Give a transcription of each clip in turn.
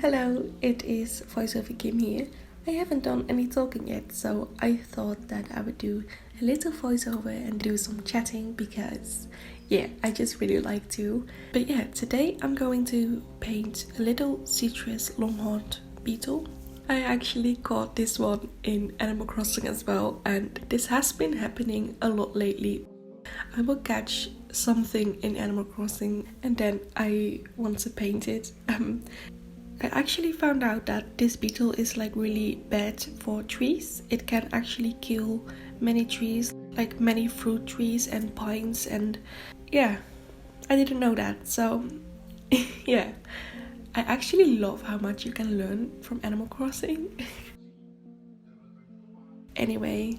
Hello, it is voiceover Kim here. I haven't done any talking yet, so I thought that I would do a little voiceover and do some chatting because, yeah, I just really like to. But yeah, today I'm going to paint a little citrus longhorned beetle. I actually caught this one in Animal Crossing as well, and this has been happening a lot lately. I will catch something in Animal Crossing and then I want to paint it. I actually found out that this beetle is like really bad for trees. It can actually kill many trees, like many fruit trees and pines, and yeah, I didn't know that. So yeah, I actually love how much you can learn from Animal Crossing. Anyway,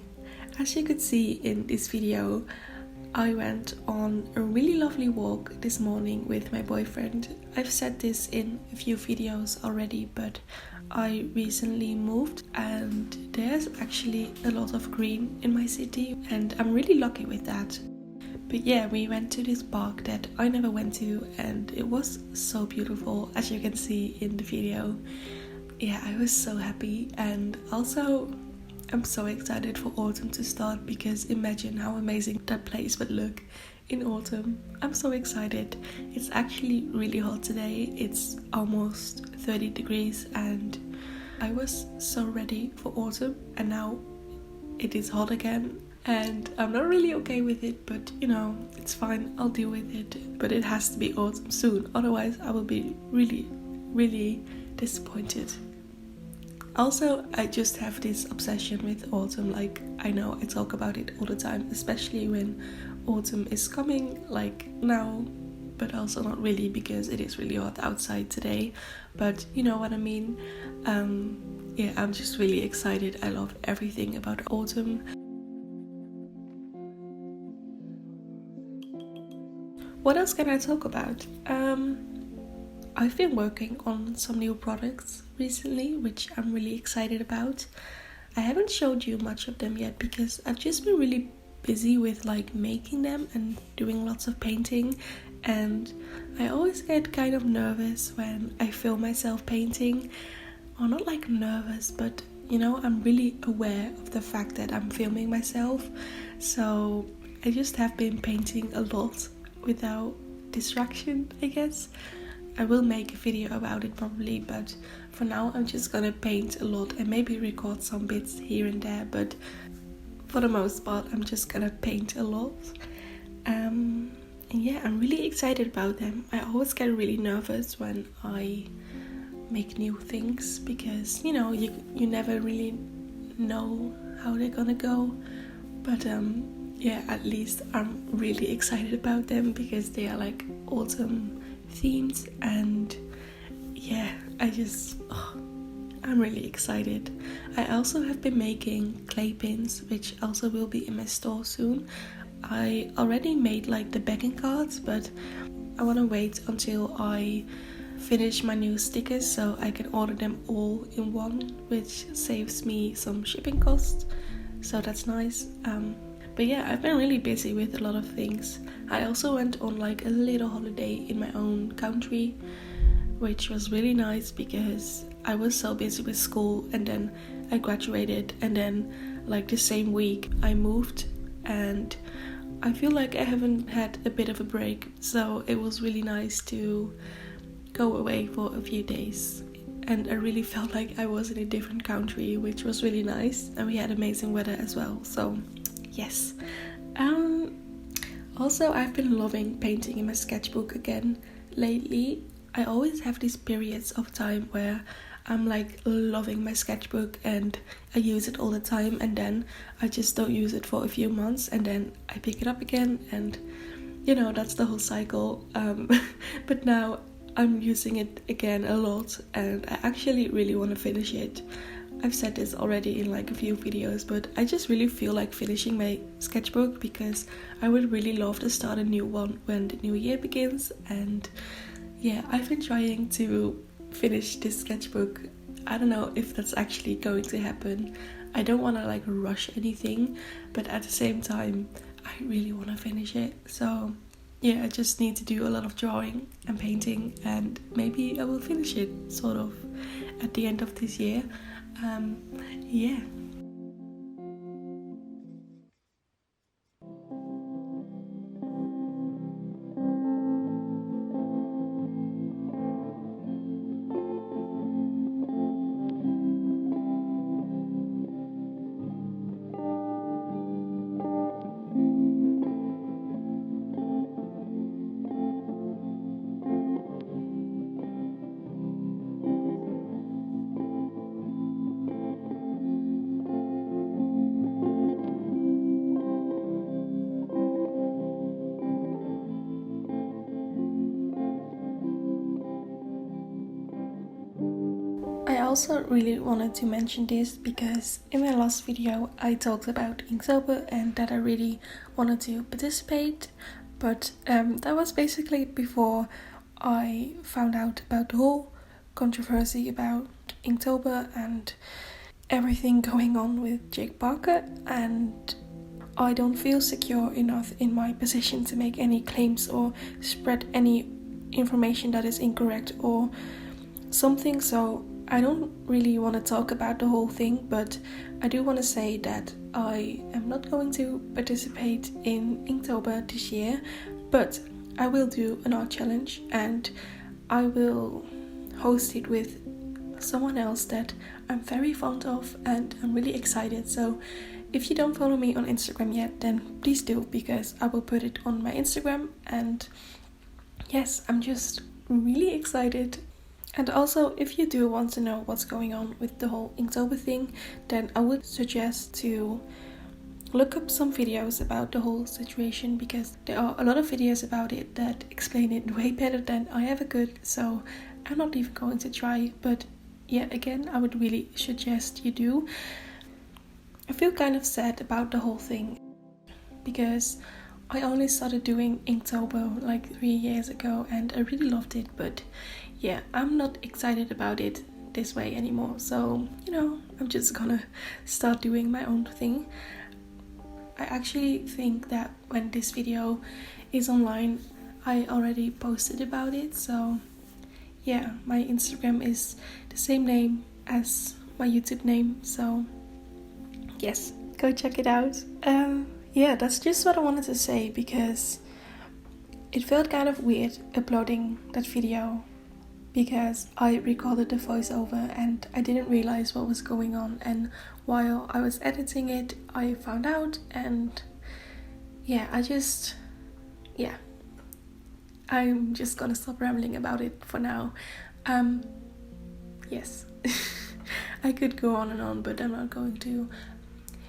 as you could see in this video, I went on a really lovely walk this morning with my boyfriend. I've said this in a few videos already, but I recently moved and there's actually a lot of green in my city and I'm really lucky with that. But yeah, we went to this park that I never went to and it was so beautiful, as you can see in the video. Yeah, I was so happy, and also I'm so excited for autumn to start because imagine how amazing that place would look in autumn. I'm so excited. It's actually really hot today. It's almost 30 degrees and I was so ready for autumn, and now it is hot again and I'm not really okay with it, but you know, it's fine, I'll deal with it. But it has to be autumn soon, otherwise I will be really disappointed. Also, I just have this obsession with autumn. Like, I know I talk about it all the time, especially when autumn is coming, like now, but also not really because it is really hot outside today. But you know what I mean. Yeah, I'm just really excited. I love everything about autumn. What else can I talk about? I've been working on some new products recently, which I'm really excited about. I haven't showed you much of them yet because I've just been really busy with like making them and doing lots of painting, and I always get kind of nervous when I film myself painting. Or not like nervous, but you know, I'm really aware of the fact that I'm filming myself, so I just have been painting a lot without distraction, I guess. I will make a video about it probably, but for now I'm just gonna paint a lot and maybe record some bits here and there, but for the most part I'm just gonna paint a lot. And yeah, I'm really excited about them. I always get really nervous when I make new things because you know, you never really know how they're gonna go, but yeah, at least I'm really excited about them because they are like autumn themed, and yeah, I'm really excited. I also have been making clay pins, which also will be in my store soon. I already made like the backing cards, but I want to wait until I finish my new stickers so I can order them all in one, which saves me some shipping costs, so that's nice. But yeah, I've been really busy with a lot of things. I also went on like a little holiday in my own country, which was really nice because I was so busy with school, and then I graduated, and then like the same week I moved, and I feel like I haven't had a bit of a break, so it was really nice to go away for a few days. And I really felt like I was in a different country, which was really nice, and we had amazing weather as well, so yes. Also, I've been loving painting in my sketchbook again lately. I always have these periods of time where I'm like loving my sketchbook and I use it all the time, and then I just don't use it for a few months, and then I pick it up again, and you know, that's the whole cycle. But now I'm using it again a lot, and I actually really want to finish it. I've said this already in like a few videos, but I just really feel like finishing my sketchbook because I would really love to start a new one when the new year begins. And yeah, I've been trying to finish this sketchbook. I don't know if that's actually going to happen. I don't want to like rush anything, but at the same time I really want to finish it. So yeah, I just need to do a lot of drawing and painting, and maybe I will finish it sort of at the end of this year. Yeah. I also really wanted to mention this because in my last video I talked about Inktober and that I really wanted to participate, but that was basically before I found out about the whole controversy about Inktober and everything going on with Jake Parker, and I don't feel secure enough in my position to make any claims or spread any information that is incorrect or something, so I don't really want to talk about the whole thing, but I do want to say that I am not going to participate in Inktober this year, but I will do an art challenge and I will host it with someone else that I'm very fond of and I'm really excited. So if you don't follow me on Instagram yet, then please do, because I will put it on my Instagram. And yes, I'm just really excited. And also, if you do want to know what's going on with the whole Inktober thing, then I would suggest to look up some videos about the whole situation, because there are a lot of videos about it that explain it way better than I ever could, so I'm not even going to try. But yeah, again, I would really suggest you do. I feel kind of sad about the whole thing, because I only started doing Inktober like 3 years ago and I really loved it, but yeah, I'm not excited about it this way anymore. So, I'm just gonna start doing my own thing. I actually think that when this video is online, I already posted about it. So yeah, my Instagram is the same name as my YouTube name. So yes, go check it out. Yeah, that's just what I wanted to say, because it felt kind of weird uploading that video, because I recorded the voiceover and I didn't realize what was going on, and while I was editing it I found out, and yeah, I'm just gonna stop rambling about it for now. Yes. I could go on and on, but I'm not going to.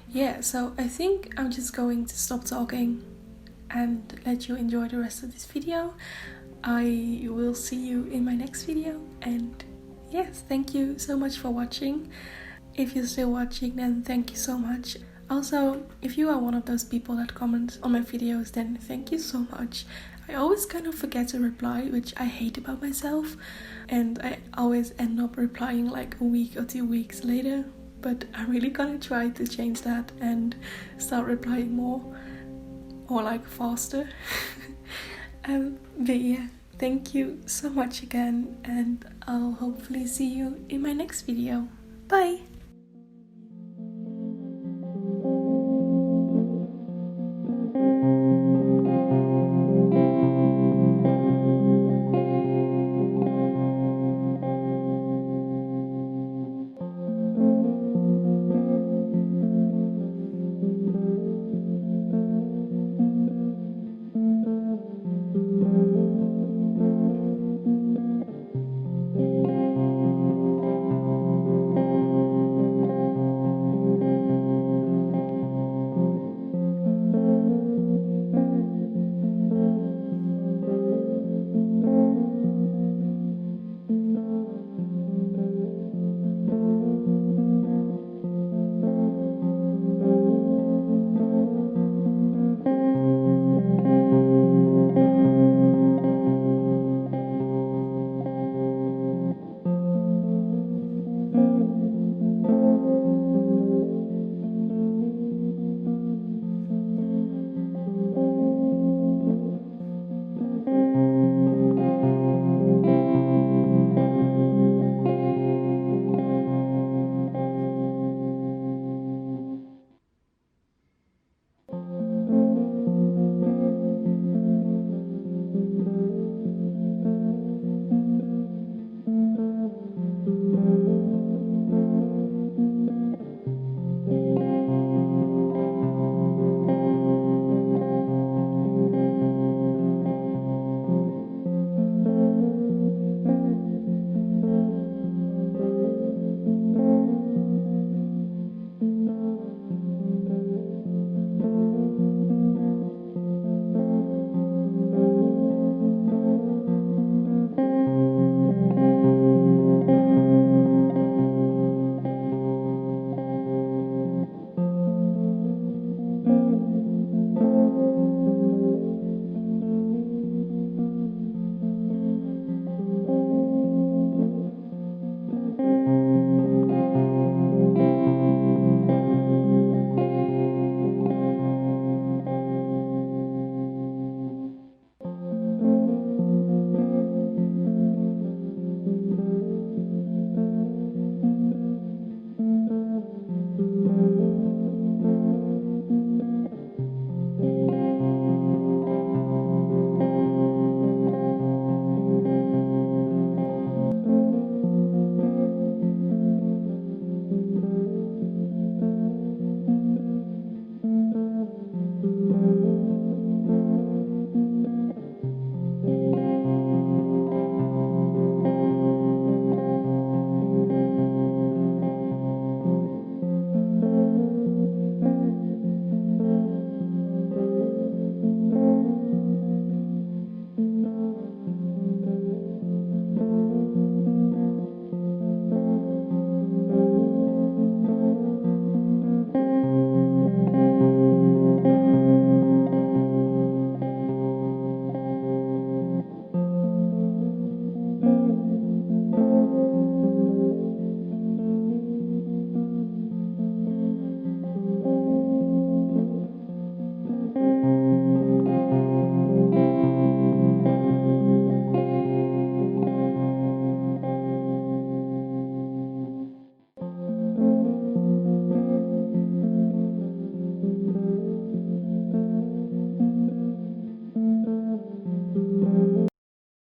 Yeah, so I think I'm just going to stop talking and let you enjoy the rest of this video. I will see you in my next video, and yes, thank you so much for watching. If you're still watching, then thank you so much. Also, if you are one of those people that comment on my videos, then thank you so much. I always kind of forget to reply, which I hate about myself, and I always end up replying like a week or 2 weeks later, but I'm really gonna try to change that and start replying more, or like faster. But yeah, thank you so much again, and I'll hopefully see you in my next video. Bye!